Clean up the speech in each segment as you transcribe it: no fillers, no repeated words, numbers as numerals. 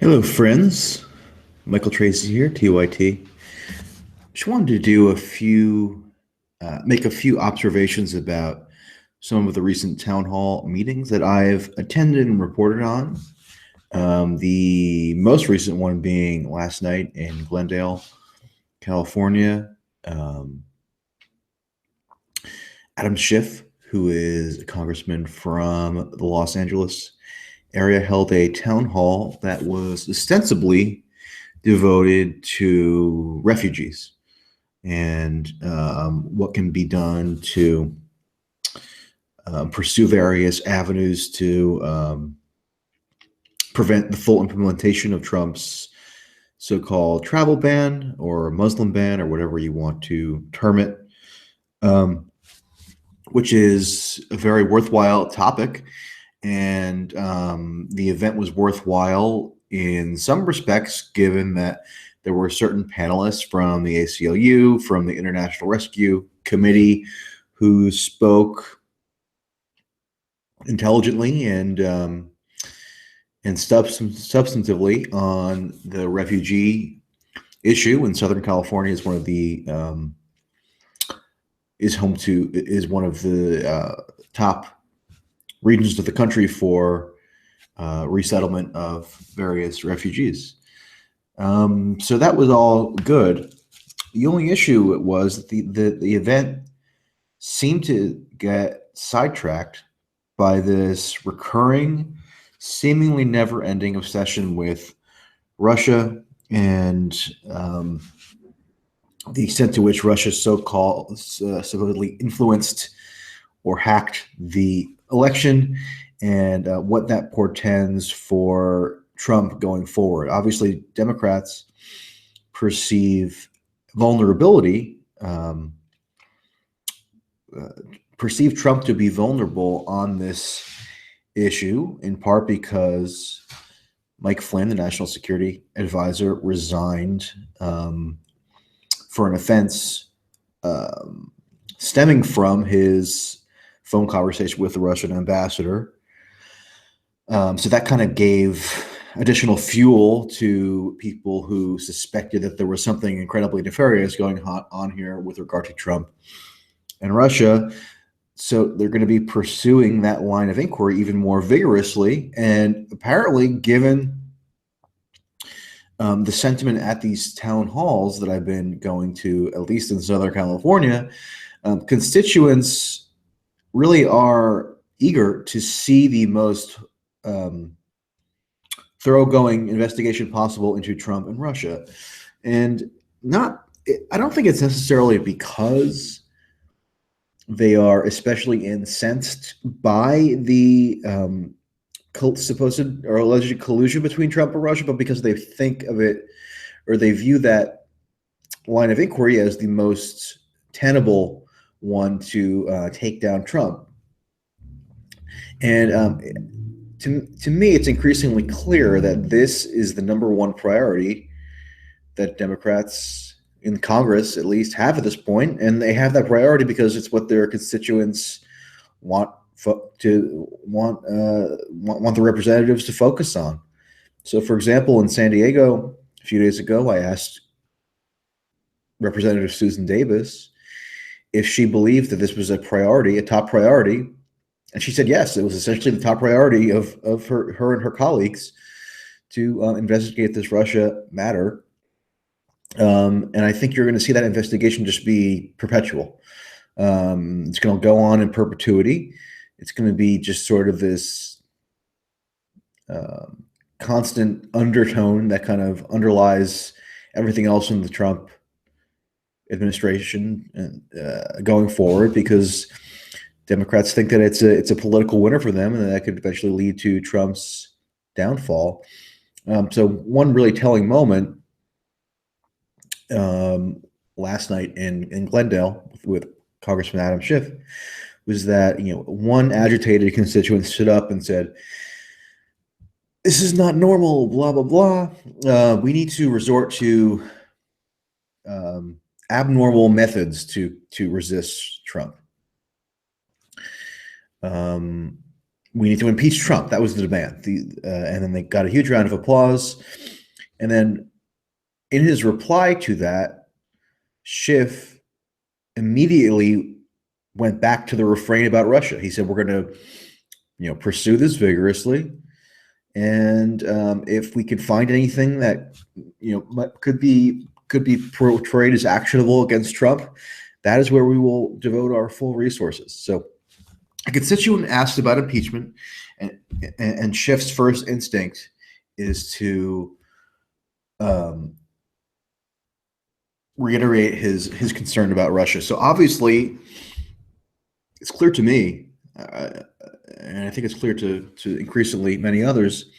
Hello, friends. Michael Tracy here, TYT. Just wanted to do make a few observations about some of the recent town hall meetings that I've attended and reported on. The most recent one being last night in Glendale, California. Um, Adam Schiff, who is a congressman from the Los Angeles area, held a town hall that was ostensibly devoted to refugees and what can be done to pursue various avenues to prevent the full implementation of Trump's so-called travel ban or Muslim ban or whatever you want to term it, um, which is a very worthwhile topic. And the event was worthwhile in some respects, given that there were certain panelists from the ACLU, from the International Rescue Committee, who spoke intelligently and substantively on the refugee issue. And Southern California is one of the is one of the top regions of the country for resettlement of various refugees. So that was all good. The only issue was that the event seemed to get sidetracked by this recurring, seemingly never-ending obsession with Russia and the extent to which Russia so-called supposedly influenced or hacked the election, and what that portends for Trump going forward. Obviously, Democrats perceive vulnerability, perceive Trump to be vulnerable on this issue, in part because Mike Flynn, the national security advisor, resigned for an offense stemming from his phone conversation with the Russian ambassador. So that kind of gave additional fuel to people who suspected that there was something incredibly nefarious going on here with regard to Trump and Russia. So they're going to be pursuing that line of inquiry even more vigorously. And apparently, given the sentiment at these town halls that I've been going to, at least in Southern California, constituents really are eager to see the most thoroughgoing investigation possible into Trump and Russia. And I don't think it's necessarily because they are especially incensed by the supposed or alleged collusion between Trump and Russia, but because they think of it, or they view that line of inquiry as the most tenable one to take down Trump. And to me, it's increasingly clear that this is the number one priority that Democrats in Congress, at least, have at this point, and they have that priority because it's what their constituents want the representatives to focus on. So, for example, in San Diego a few days ago, I asked Representative Susan Davis if she believed that this was a priority, a top priority, and she said yes. It was essentially the top priority of her and her colleagues to investigate this Russia matter. And I think you're going to see that investigation just be perpetual. It's going to go on in perpetuity. It's going to be just sort of this constant undertone that kind of underlies everything else in the Trump administration going forward, because Democrats think that it's a political winner for them, and that could eventually lead to Trump's downfall. So one really telling moment last night in Glendale with Congressman Adam Schiff was that one agitated constituent stood up and said, "This is not normal, blah blah blah. We need to resort to abnormal methods to resist Trump." we need to impeach Trump. That was the demand. And then they got a huge round of applause. And then in his reply to that, Schiff immediately went back to the refrain about Russia. He said, "We're going to, pursue this vigorously, and if we can find anything that could be portrayed as actionable against Trump, that is where we will devote our full resources." So a constituent asked about impeachment, and Schiff's first instinct is to reiterate his concern about Russia. So obviously, it's clear to me, and I think it's clear to increasingly many others,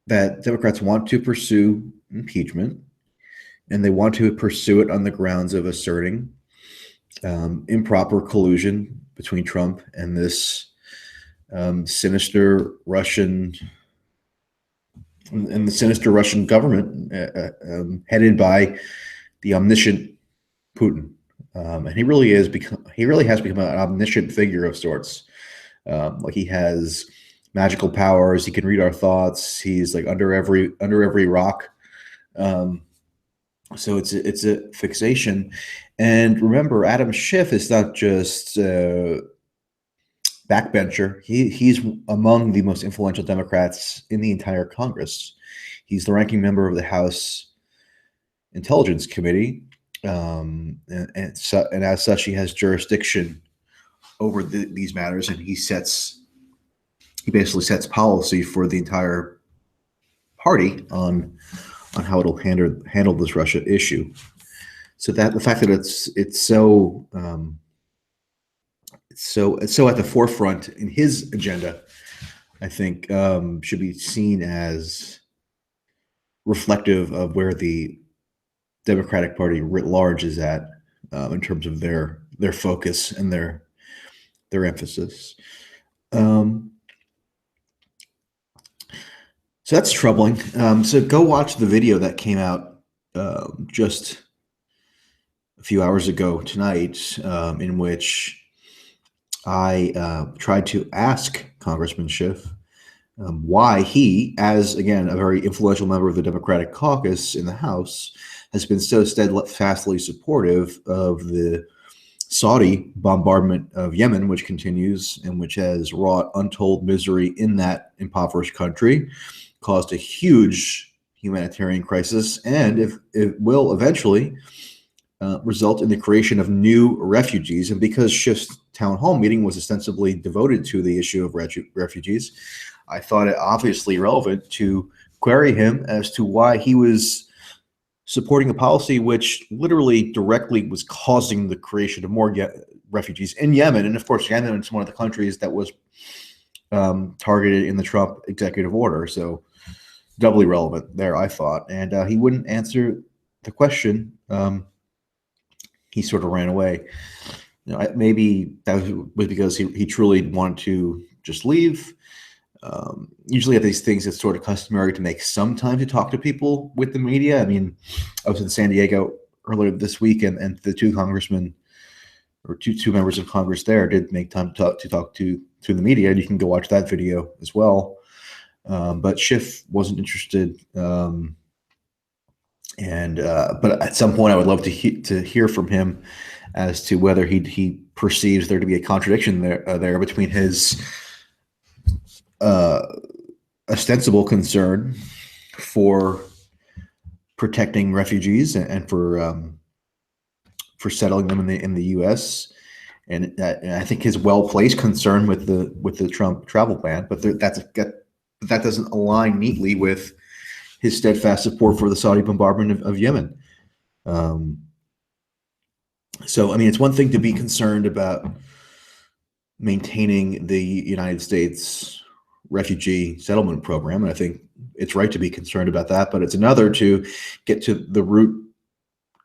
that Democrats want to pursue impeachment, and they want to pursue it on the grounds of asserting improper collusion between Trump and this sinister Russian government headed by the omniscient Putin. And he really has become an omniscient figure of sorts. Like, he has magical powers. He can read our thoughts. He's like under every rock. So it's a fixation. And remember, Adam Schiff is not just backbencher. He's among the most influential Democrats in the entire Congress. He's the ranking member of the House Intelligence Committee, and as such, he has jurisdiction over these matters, and he basically sets policy for the entire party on how it'll handle this Russia issue. So that the fact that it's so at the forefront in his agenda, I think, should be seen as reflective of where the Democratic Party writ large is at, in terms of their focus and their emphasis. So that's troubling. So go watch the video that came out just a few hours ago tonight, in which I tried to ask Congressman Schiff why he, as, again, a very influential member of the Democratic caucus in the House, has been so steadfastly supportive of the Saudi bombardment of Yemen, which continues and which has wrought untold misery in that impoverished country, caused a huge humanitarian crisis, and if it will eventually result in the creation of new refugees. And because Schiff's town hall meeting was ostensibly devoted to the issue of refugees, I thought it obviously relevant to query him as to why he was supporting a policy which literally directly was causing the creation of more refugees in Yemen. And of course, Yemen is one of the countries that was targeted in the Trump executive order. So doubly relevant there, I thought. And he wouldn't answer the question. He sort of ran away. Maybe that was because he truly wanted to just leave. Usually at these things, it's sort of customary to make some time to talk to people with the media. I mean, I was in San Diego earlier this week, and the two congressmen, or two members of Congress there, did make time to talk to the media. And you can go watch that video as well. But Schiff wasn't interested. But at some point, I would love to hear from him as to whether he perceives there to be a contradiction there between his ostensible concern for protecting refugees and for settling them in the U.S. and I think his well-placed concern with the Trump travel ban, but that doesn't align neatly with his steadfast support for the Saudi bombardment of Yemen. So, I mean, it's one thing to be concerned about maintaining the United States refugee settlement program, and I think it's right to be concerned about that, but it's another to get to the root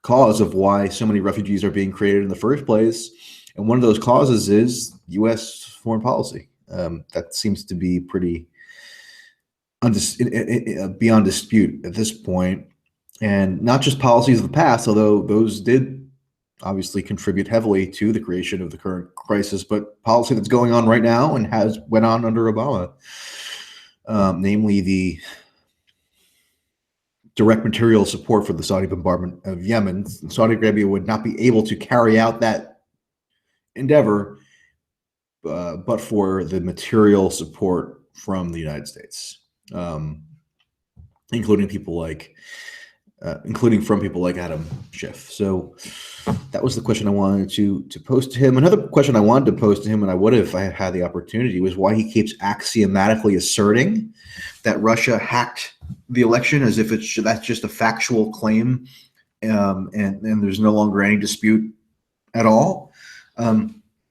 cause of why so many refugees are being created in the first place. And one of those causes is U.S. foreign policy. That seems to be pretty beyond dispute at this point. And not just policies of the past, although those did obviously contribute heavily to the creation of the current crisis, but policy that's going on right now and has went on under Obama, namely the direct material support for the Saudi bombardment of Yemen. Saudi Arabia would not be able to carry out that endeavor but for the material support from the United States, including from people like Adam Schiff. So that was the question I wanted to pose to him. Another question I wanted to pose to him, and I would have if I had had the opportunity, was why he keeps axiomatically asserting that Russia hacked the election as if that's just a factual claim, and there's no longer any dispute at all.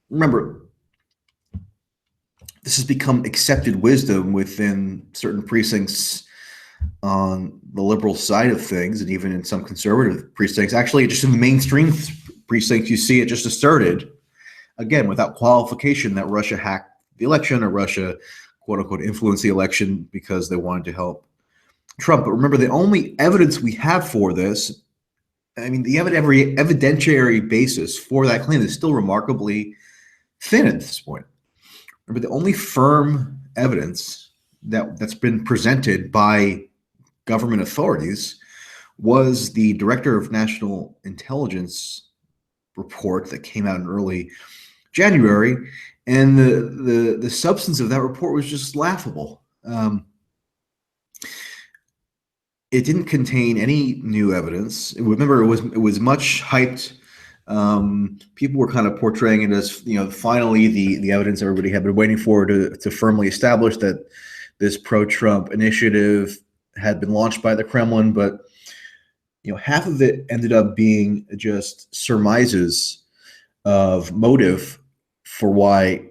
Remember, this has become accepted wisdom within certain precincts on the liberal side of things, and even in some conservative precincts. Actually, just in the mainstream precincts, you see it just asserted, again, without qualification, that Russia hacked the election or Russia, quote unquote, influenced the election because they wanted to help Trump. But remember, the only evidence we have for this, I mean, every evidentiary basis for that claim is still remarkably thin at this point. Remember, the only firm evidence that's been presented by government authorities was the Director of National Intelligence report that came out in early January, and the substance of that report was just laughable. It didn't contain any new evidence. Remember, it was much hyped. People were kind of portraying it as, finally the evidence everybody had been waiting for to firmly establish that this pro-Trump initiative had been launched by the Kremlin. But half of it ended up being just surmises of motive for why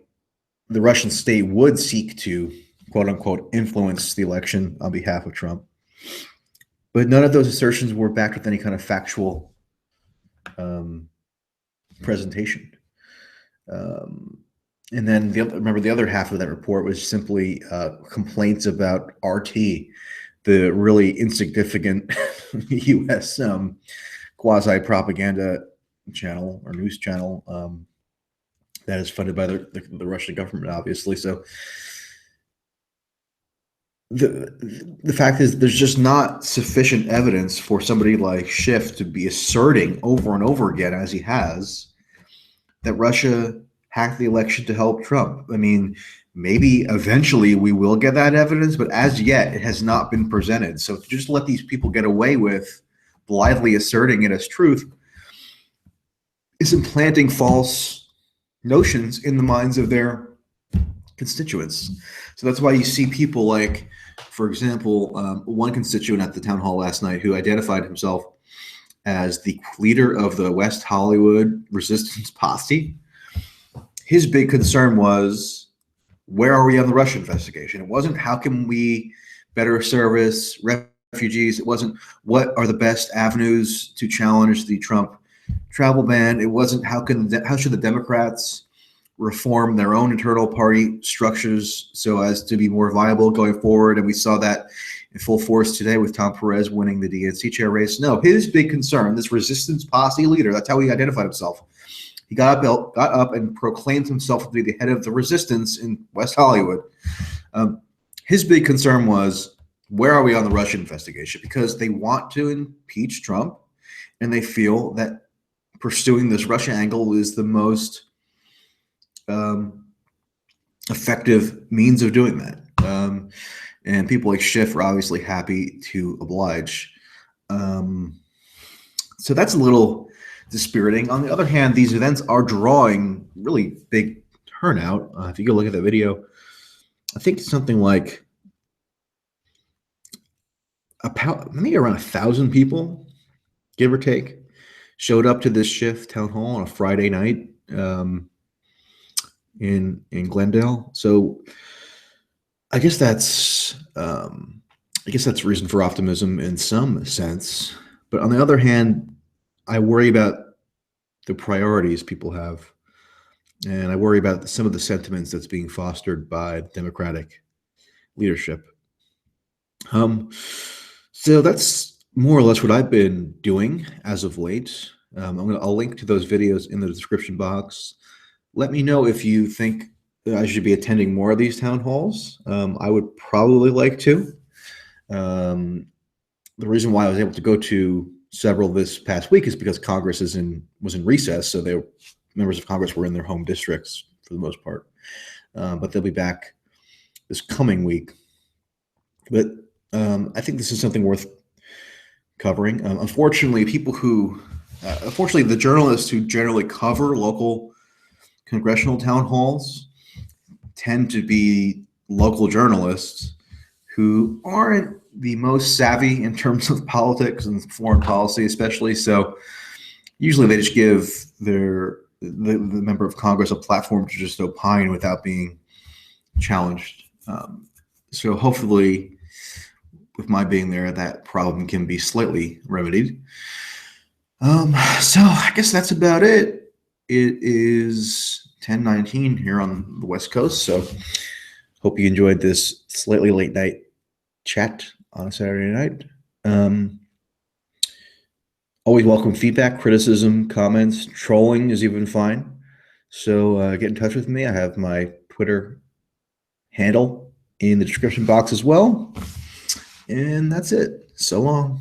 the Russian state would seek to, quote unquote, influence the election on behalf of Trump. But none of those assertions were backed with any kind of factual presentation. And then remember, the other half of that report was simply complaints about RT, the really insignificant U.S. Quasi-propaganda channel or news channel that is funded by the Russian government, obviously. So the fact is, there's just not sufficient evidence for somebody like Schiff to be asserting over and over again, as he has, that Russia hacked the election to help Trump. I mean, maybe eventually we will get that evidence, but as yet it has not been presented. So to just let these people get away with blithely asserting it as truth is implanting false notions in the minds of their constituents. So that's why you see people like, for example, one constituent at the town hall last night who identified himself as the leader of the West Hollywood resistance posse. His big concern was, where are we on the Russia investigation? It wasn't how can we better service refugees. It wasn't what are the best avenues to challenge the Trump travel ban. It wasn't how should the Democrats reform their own internal party structures so as to be more viable going forward. And we saw that in full force today with Tom Perez winning the DNC chair race. No, his big concern, this resistance posse leader, that's how he identified himself. He got up and proclaimed himself to be the head of the resistance in West Hollywood. His big concern was, where are we on the Russian investigation? Because they want to impeach Trump, and they feel that pursuing this Russia angle is the most effective means of doing that. And people like Schiff are obviously happy to oblige. So that's a little dispiriting. On the other hand, these events are drawing really big turnout. If you go look at the video, I think something like maybe around 1,000 people, give or take, showed up to this Schiff town hall on a Friday night in Glendale. So I guess that's reason for optimism in some sense. But on the other hand, I worry about the priorities people have, and I worry about some of the sentiments that's being fostered by Democratic leadership. So that's more or less what I've been doing as of late. I'll link to those videos in the description box. Let me know if you think that I should be attending more of these town halls. I would probably like to. Um, the reason why I was able to go to several this past week is because Congress was in recess, so members of Congress were in their home districts for the most part. But they'll be back this coming week. But I think this is something worth covering. Unfortunately, the journalists who generally cover local congressional town halls tend to be local journalists who aren't the most savvy in terms of politics and foreign policy, especially. So usually they just give the member of Congress a platform to just opine without being challenged. So hopefully, with my being there, that problem can be slightly remedied. So I guess that's about it. It is 10:19 here on the West Coast, so hope you enjoyed this slightly late night chat on a Saturday night. Always welcome feedback, criticism, comments, trolling is even fine. So get in touch with me. I have my Twitter handle in the description box as well. And that's it. So long.